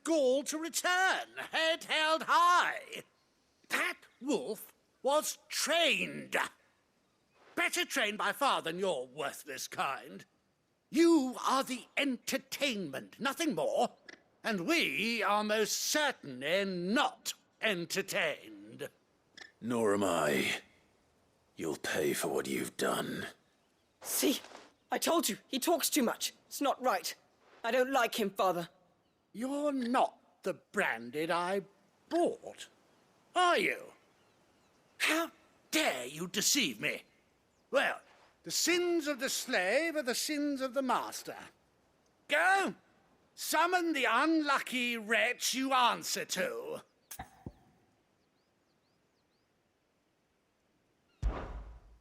gall to return, head held high. That wolf was trained. Better trained by far than your worthless kind. You are the entertainment, nothing more. And we are most certainly not entertained. Nor am I. You'll pay for what you've done. See? I told you, he talks too much. It's not right. I don't like him, Father. You're not the branded I bought, are you? How dare you deceive me? Well, the sins of the slave are the sins of the master. Go, summon the unlucky wretch you answer to.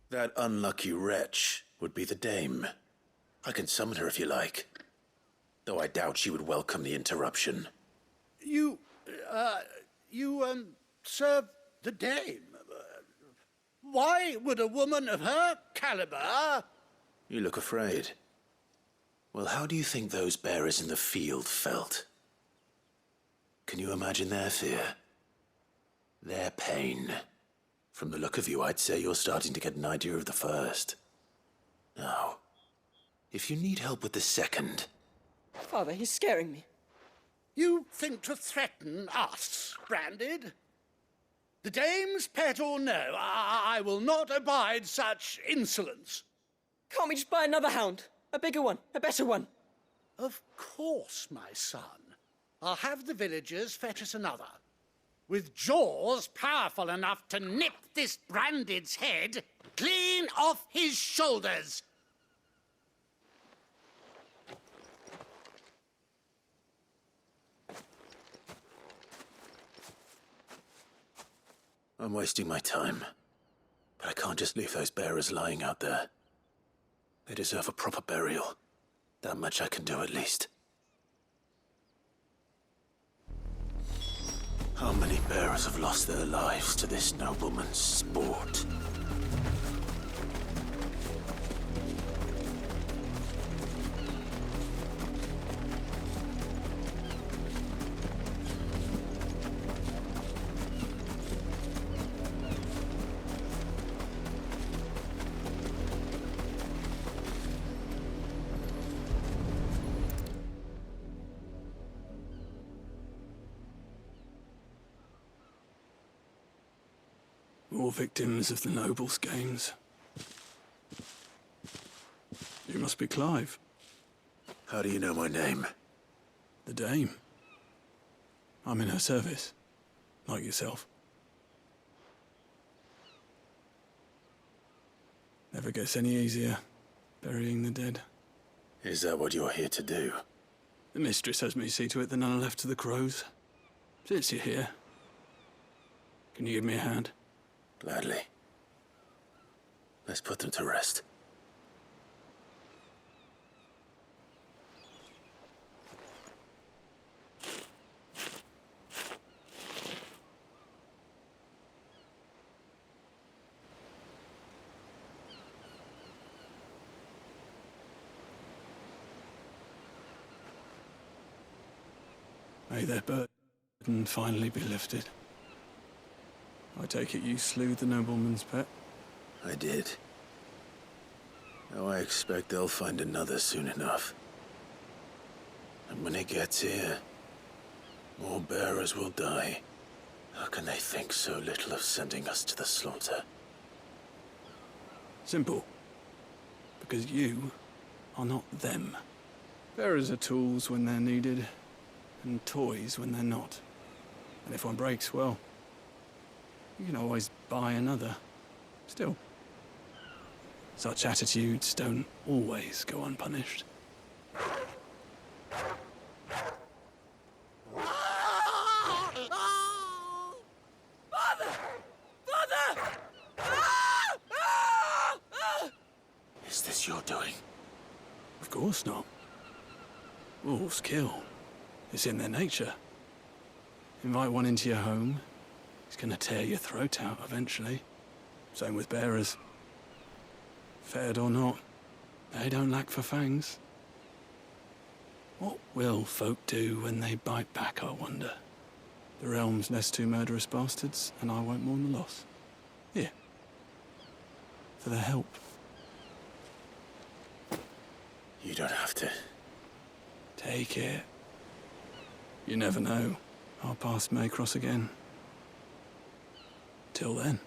That unlucky wretch would be the dame. I can summon her if you like. Though I doubt she would welcome the interruption. You serve the dame. Why would a woman of her caliber... You look afraid. Well, how do you think those bearers in the field felt? Can you imagine their fear? Their pain? From the look of you, I'd say you're starting to get an idea of the first. Now, if you need help with the second... Father, he's scaring me. You think to threaten us, Branded? The dame's pet or no, I will not abide such insolence. Can't we just buy another hound? A bigger one, a better one. Of course, my son. I'll have the villagers fetch us another. With jaws powerful enough to nip this Branded's head clean off his shoulders. I'm wasting my time. But I can't just leave those bearers lying out there. They deserve a proper burial. That much I can do at least. How many bearers have lost their lives to this nobleman's sport? More victims of the nobles' games. You must be Clive. How do you know my name? The Dame. I'm in her service, like yourself. Never gets any easier, burying the dead. Is that what you're here to do? The mistress has me see to it that none are left to the crows. Since you're here, can you give me a hand? Gladly. Let's put them to rest. May their burden finally be lifted. I take it you slew the nobleman's pet? I did. Now I expect they'll find another soon enough. And when it gets here, more bearers will die. How can they think so little of sending us to the slaughter? Simple. Because you are not them. Bearers are tools when they're needed, and toys when they're not. And if one breaks, well, you can always buy another. Still, such attitudes don't always go unpunished. Father! Father! Is this your doing? Of course not. Wolves kill. It's in their nature. Invite one into your home, he's gonna tear your throat out eventually. Same with bearers. Fed or not, they don't lack for fangs. What will folk do when they bite back, I wonder? The realm's less two murderous bastards, and I won't mourn the loss. Here. For their help. You don't have to. Take it. You never know. Our paths may cross again. Till then.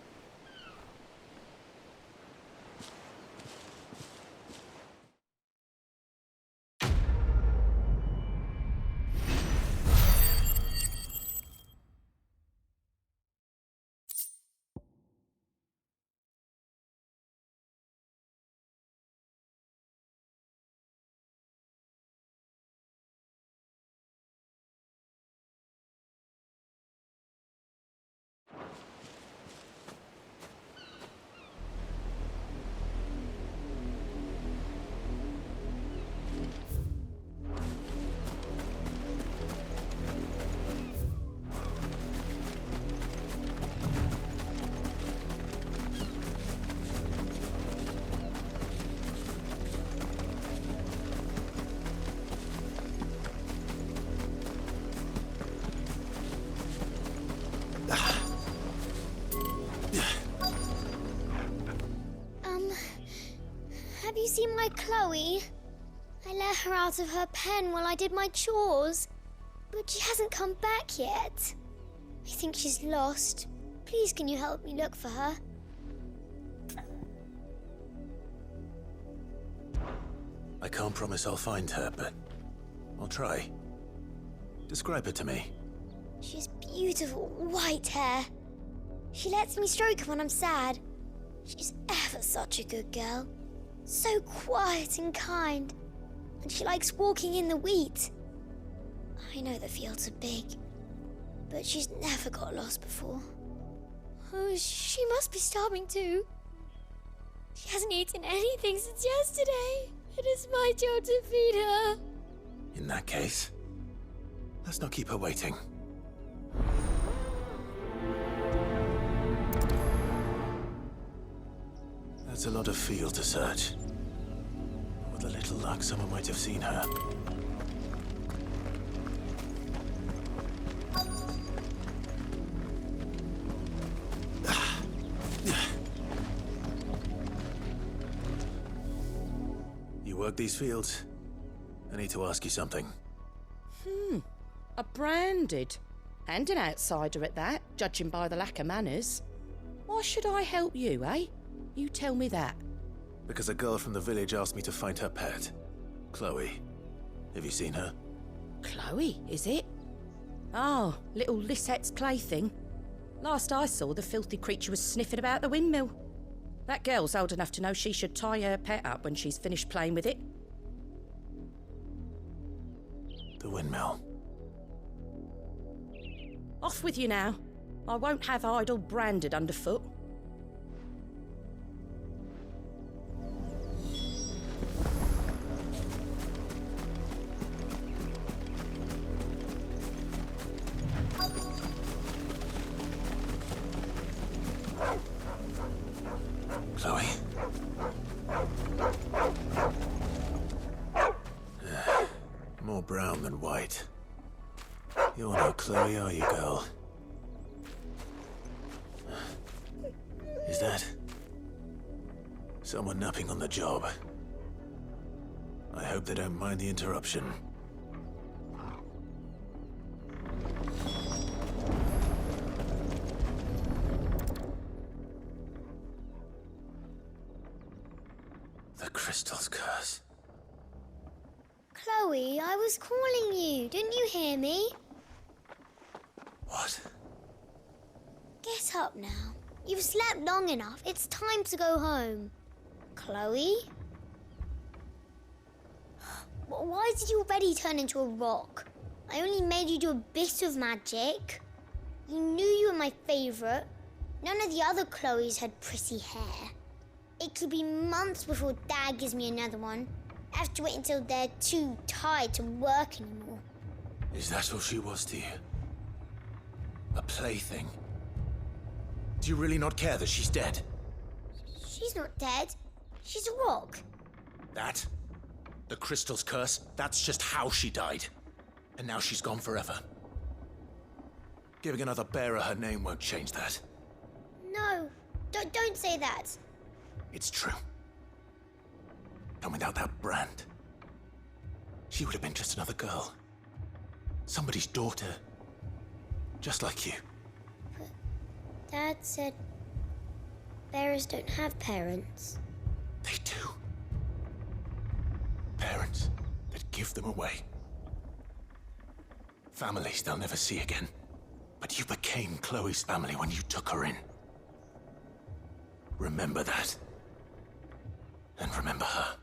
Have you seen my Chloe? I let her out of her pen while I did my chores, but she hasn't come back yet. I think she's lost. Please, can you help me look for her? I can't promise I'll find her, but I'll try. Describe her to me. She has beautiful white hair. She lets me stroke her when I'm sad. She's ever such a good girl. So quiet and kind. And she likes walking in the wheat. I know the fields are big, but she's never got lost before. Oh, she must be starving too. She hasn't eaten anything since yesterday. It is my job to feed her. In that case, let's not keep her waiting. That's a lot of field to search. With a little luck, someone might have seen her. You work these fields? I need to ask you something. A branded. And an outsider at that, judging by the lack of manners. Why should I help you, eh? You tell me that. Because a girl from the village asked me to find her pet, Chloe. Have you seen her? Chloe, is it? Oh, little Lisette's plaything. Last I saw, the filthy creature was sniffing about the windmill. That girl's old enough to know she should tie her pet up when she's finished playing with it. The windmill. Off with you now. I won't have idle branded underfoot. Chloe? More brown than white. You're no Chloe, are you, girl? Is that someone napping on the job? I hope they don't mind the interruption. The crystal's curse. Chloe, I was calling you. Didn't you hear me? What? Get up now. You've slept long enough. It's time to go home. Chloe? Why did you already turn into a rock? I only made you do a bit of magic. You knew you were my favourite. None of the other Chloes had pretty hair. It could be months before Dad gives me another one. I have to wait until they're too tired to work anymore. Is that all she was to you? A plaything? Do you really not care that she's dead? She's not dead. She's a rock. That The crystal's curse, that's just how she died. And now she's gone forever. Giving another bearer her name won't change that. No, don't say that. It's true. And without that brand, she would have been just another girl. Somebody's daughter. Just like you. But Dad said bearers don't have parents. They do. Parents that give them away. Families they'll never see again. But you became Chloe's family when you took her in. Remember that. And remember her.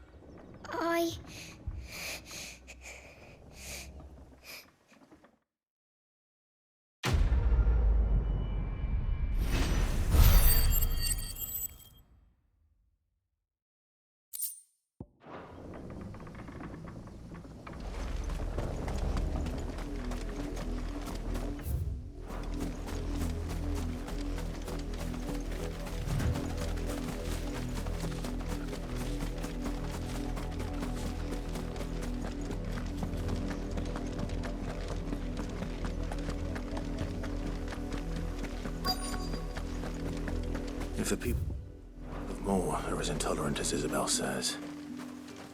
If the people of Moor are as intolerant as Isabel says,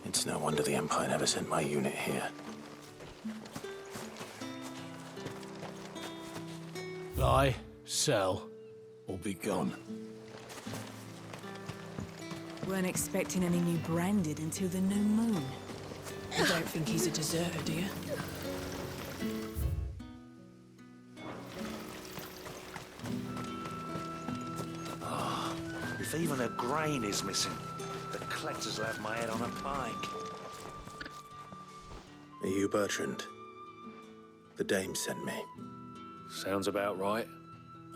it's no wonder the Empire never sent my unit here. Buy, sell, or be gone. Weren't expecting any new branded until the new moon. You don't think he's a deserter, do you? If even a grain is missing, the collectors will have my head on a pike. Are you Bertrand? The dame sent me. Sounds about right.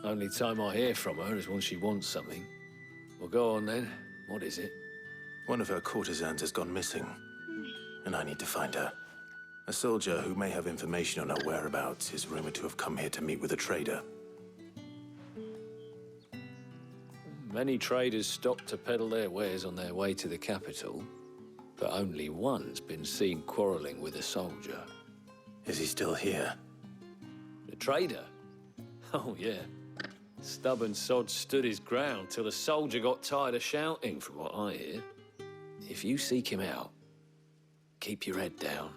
Only time I hear from her is when she wants something. Well, go on then. What is it? One of her courtesans has gone missing, and I need to find her. A soldier who may have information on her whereabouts is rumored to have come here to meet with a trader. Many traders stop to peddle their wares on their way to the capital, but only one's been seen quarreling with a soldier. Is he still here? The trader? Oh, yeah. Stubborn sod stood his ground till the soldier got tired of shouting, from what I hear. If you seek him out, keep your head down.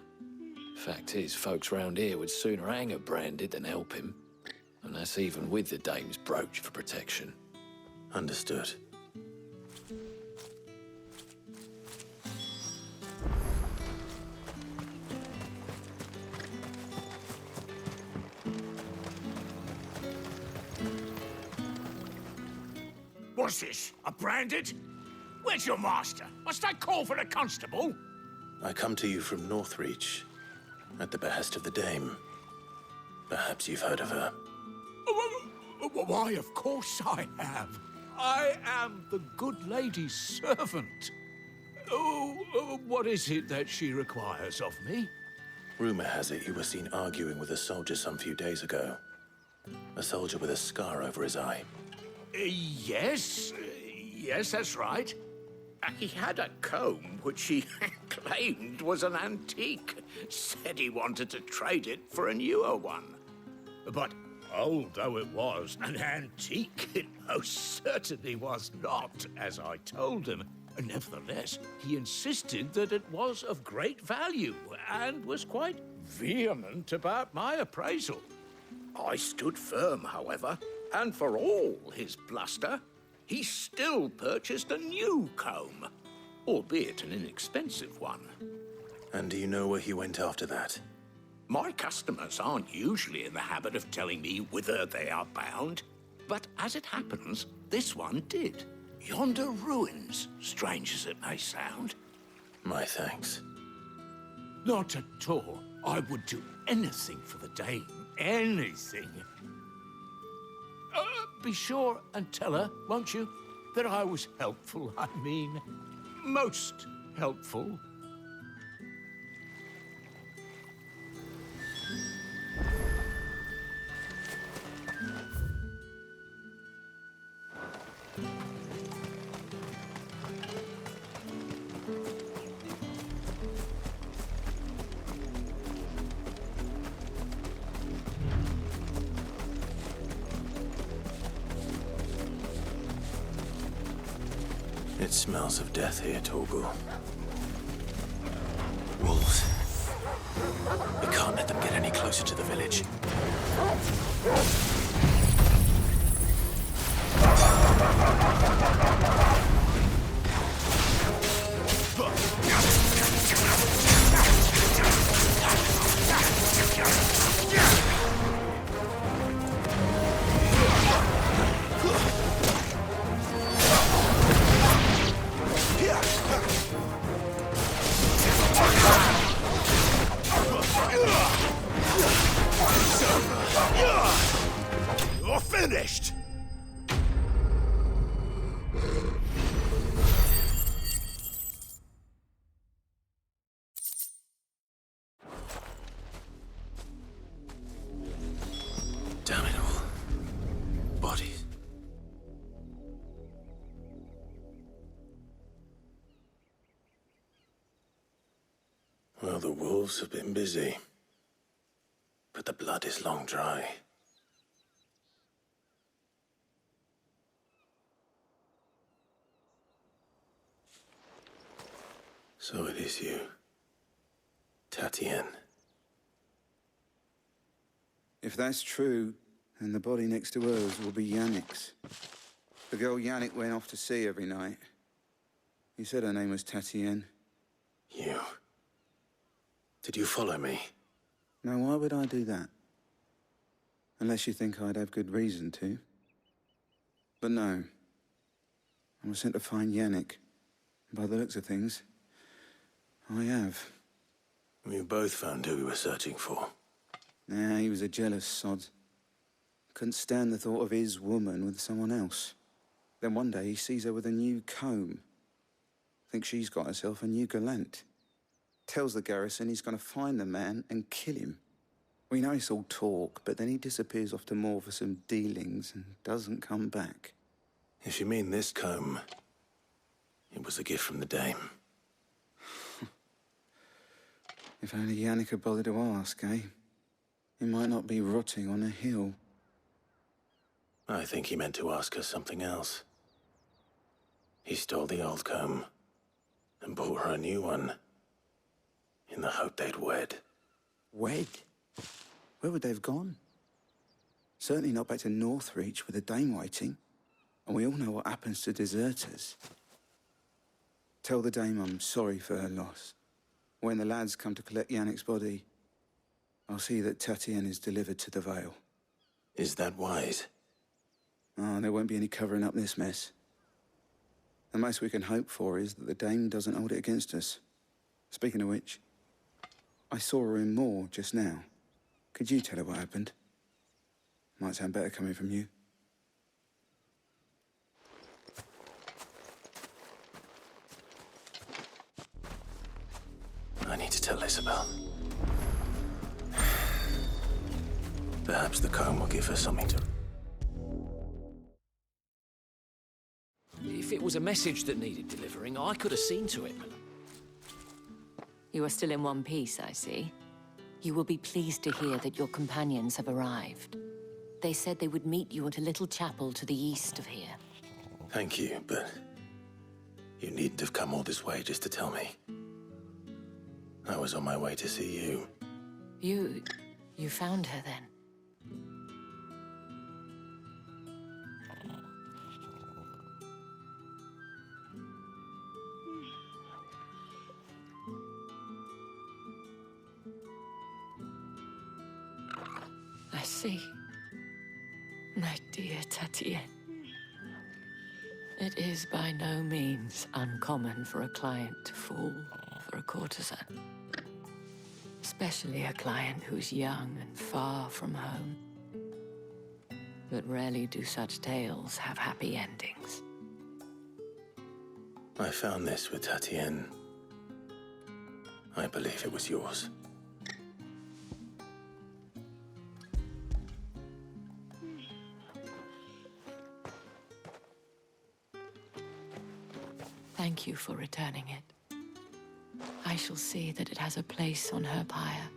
Fact is, folks round here would sooner hang a branded than help him. And that's even with the dame's brooch for protection. Understood. What's this? A branded? Where's your master? Must I call for a constable? I come to you from Northreach, at the behest of the dame. Perhaps you've heard of her. Why, of course I have. I am the good lady's servant. What is it that she requires of me? Rumor has it you were seen arguing with a soldier some few days ago. A soldier with a scar over his eye. Yes, that's right. He had a comb which he claimed was an antique. Said he wanted to trade it for a newer one. But old though it was, an antique it most certainly was not, as I told him. Nevertheless, he insisted that it was of great value and was quite vehement about my appraisal. I stood firm, however, and for all his bluster, he still purchased a new comb, albeit an inexpensive one. And do you know where he went after that? My customers aren't usually in the habit of telling me whither they are bound, but as it happens, this one did. Yonder ruins, strange as it may sound. My thanks. Not at all. I would do anything for the dame. Anything. Be sure and tell her, won't you, that I was helpful. I mean, most helpful. It smells of death here, Torgal. Wolves. We can't let them get any closer to the village. You're finished! Damn it all. Bodies. Well, the wolves have been busy. But the blood is long dry. So it is you, Tatienne. If that's true, then the body next to hers will be Yannick's. The girl Yannick went off to see every night. He said her name was Tatienne. You. Did you follow me? Now, why would I do that? Unless you think I'd have good reason to. But no. I was sent to find Yannick. By the looks of things, I have. We both found who we were searching for. Nah, he was a jealous sod. Couldn't stand the thought of his woman with someone else. Then one day he sees her with a new comb. Thinks she's got herself a new gallant. Tells the garrison he's gonna find the man and kill him. We know it's all talk, but then he disappears off to Moor for some dealings and doesn't come back. If you mean this comb, it was a gift from the dame. If only Yannick had bothered to ask, eh? He might not be rotting on a hill. I think he meant to ask her something else. He stole the old comb and bought her a new one in the hope they'd wed. Wed? Where would they have gone? Certainly not back to Northreach with a dame waiting. And we all know what happens to deserters. Tell the dame I'm sorry for her loss. When the lads come to collect Yannick's body, I'll see that Tatienne is delivered to the Vale. Is that wise? Oh, there won't be any covering up this mess. The most we can hope for is that the dame doesn't hold it against us. Speaking of which, I saw her in Moor just now. Could you tell her what happened? Might sound better coming from you. I need to tell Isabel. Perhaps the comb will give her something to... If it was a message that needed delivering, I could have seen to it. You are still in one piece, I see. You will be pleased to hear that your companions have arrived. They said they would meet you at a little chapel to the east of here. Thank you, but you needn't have come all this way just to tell me. I was on my way to see you. You found her then? I see. My dear Tatienne. It is by no means uncommon for a client to fall for a courtesan. Especially a client who's young and far from home. But rarely do such tales have happy endings. I found this with Tatienne. I believe it was yours. Thank you for returning it. I shall see that it has a place on her pyre.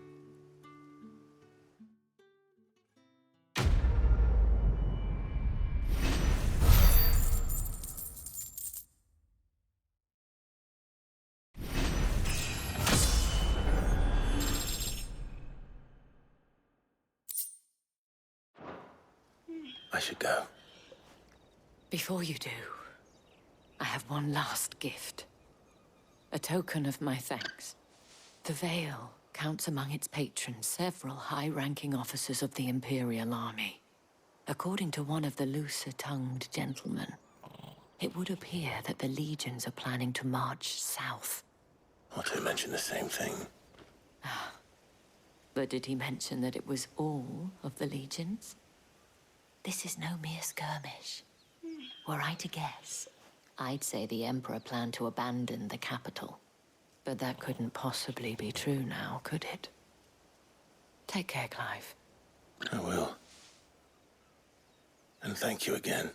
I should go. Before you do, I have one last gift. A token of my thanks. The Vale counts among its patrons several high-ranking officers of the Imperial Army. According to one of the looser-tongued gentlemen, it would appear that the legions are planning to march south. Not to mention the same thing. But did he mention that it was all of the legions? This is no mere skirmish. Were I to guess, I'd say the Emperor planned to abandon the capital. But that couldn't possibly be true now, could it? Take care, Clive. I will. And thank you again.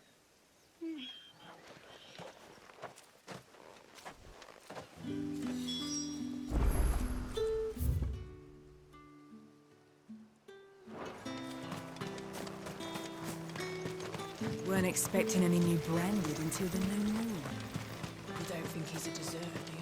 Weren't expecting any new branded until the new moon. You don't think he's a deserter, do you?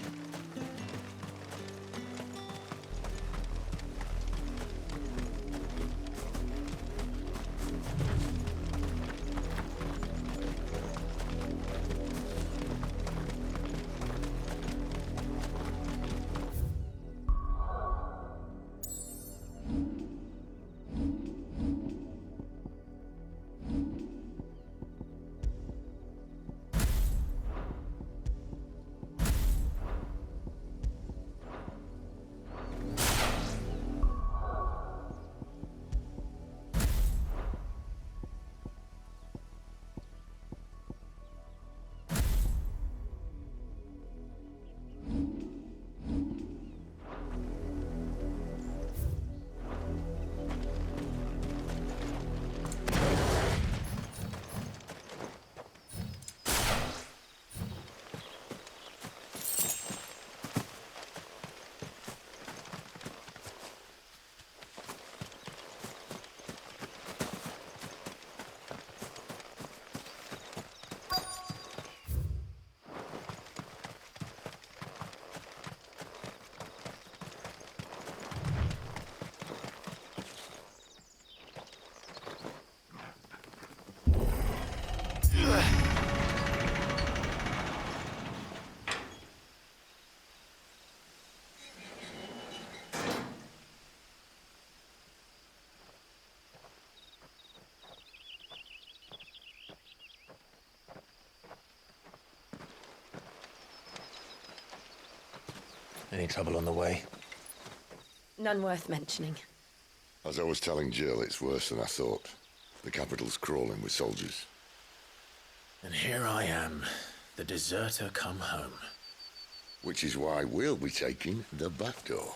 Any trouble on the way? None worth mentioning. As I was telling Jill, it's worse than I thought. The capital's crawling with soldiers. And here I am, the deserter come home. Which is why we'll be taking the back door.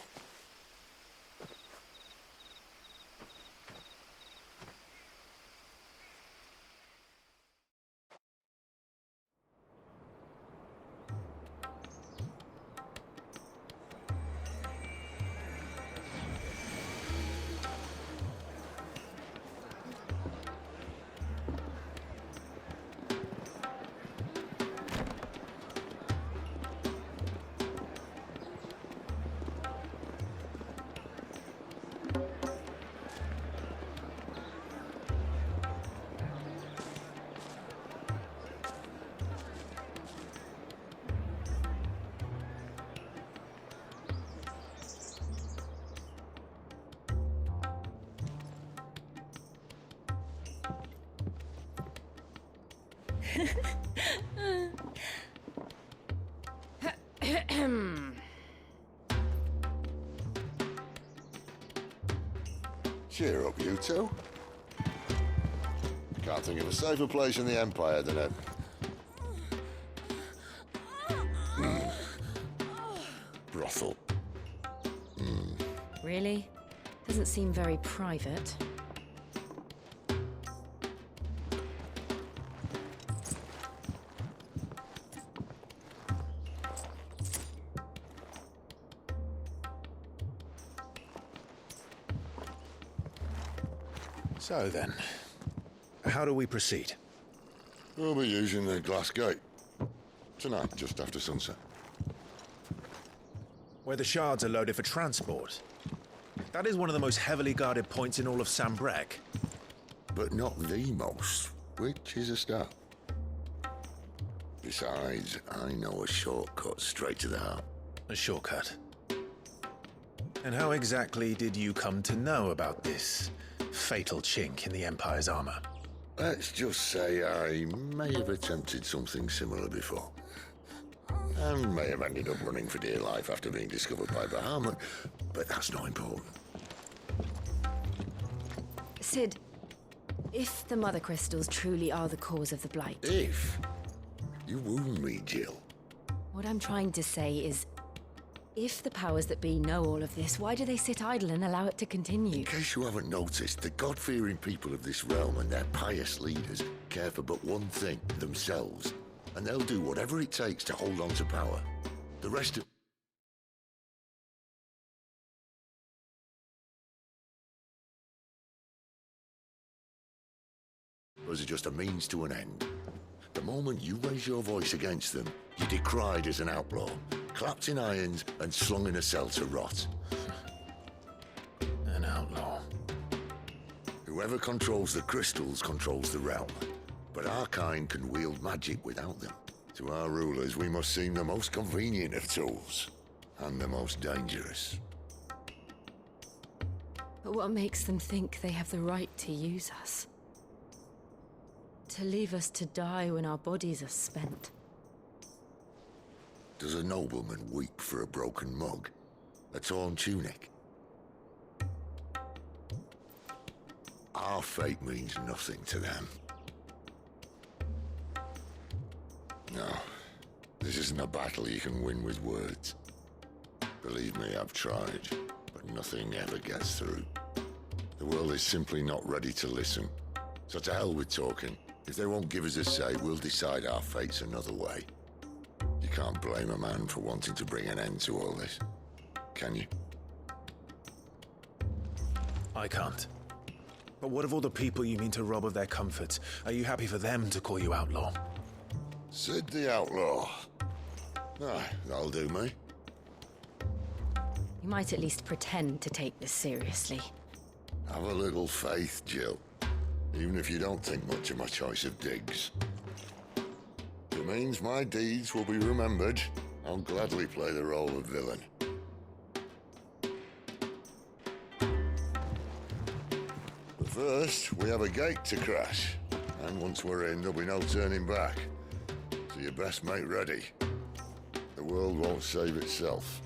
Cheer up, you two. Can't think of a safer place in the Empire than a... brothel. Really? Doesn't seem very private. So then, how do we proceed? We'll be using the glass gate. Tonight, just after sunset. Where the shards are loaded for transport. That is one of the most heavily guarded points in all of Sambrek. but not the most, which is a start. Besides, I know a shortcut straight to the heart. A shortcut? And how exactly did you come to know about this fatal chink in the Empire's armor? Let's just say I may have attempted something similar before. And may have ended up running for dear life after being discovered by Bahamut, but that's not important. Sid, if the Mother Crystals truly are the cause of the Blight... If? You wound me, Jill. What I'm trying to say is, if the powers that be know all of this, why do they sit idle and allow it to continue? In case you haven't noticed, the God-fearing people of this realm and their pious leaders care for but one thing, themselves. And they'll do whatever it takes to hold on to power. The rest of... was just a means to an end. The moment you raise your voice against them, you're decried as an outlaw, clapped in irons and slung in a cell to rot. An outlaw. Whoever controls the crystals controls the realm. But our kind can wield magic without them. To our rulers, we must seem the most convenient of tools, and the most dangerous. But what makes them think they have the right to use us? To leave us to die when our bodies are spent? Does a nobleman weep for a broken mug? A torn tunic? Our fate means nothing to them. No, this isn't a battle you can win with words. Believe me, I've tried, but nothing ever gets through. The world is simply not ready to listen. So to hell with talking. If they won't give us a say, we'll decide our fates another way. You can't blame a man for wanting to bring an end to all this, can you? I can't. But what of all the people you mean to rob of their comforts? Are you happy for them to call you outlaw? Sid the Outlaw. Ah, that'll do me. You might at least pretend to take this seriously. Have a little faith, Jill. Even if you don't think much of my choice of digs. If it means my deeds will be remembered, I'll gladly play the role of villain. But first, we have a gate to crash. And once we're in, there'll be no turning back. So you best make ready. The world won't save itself.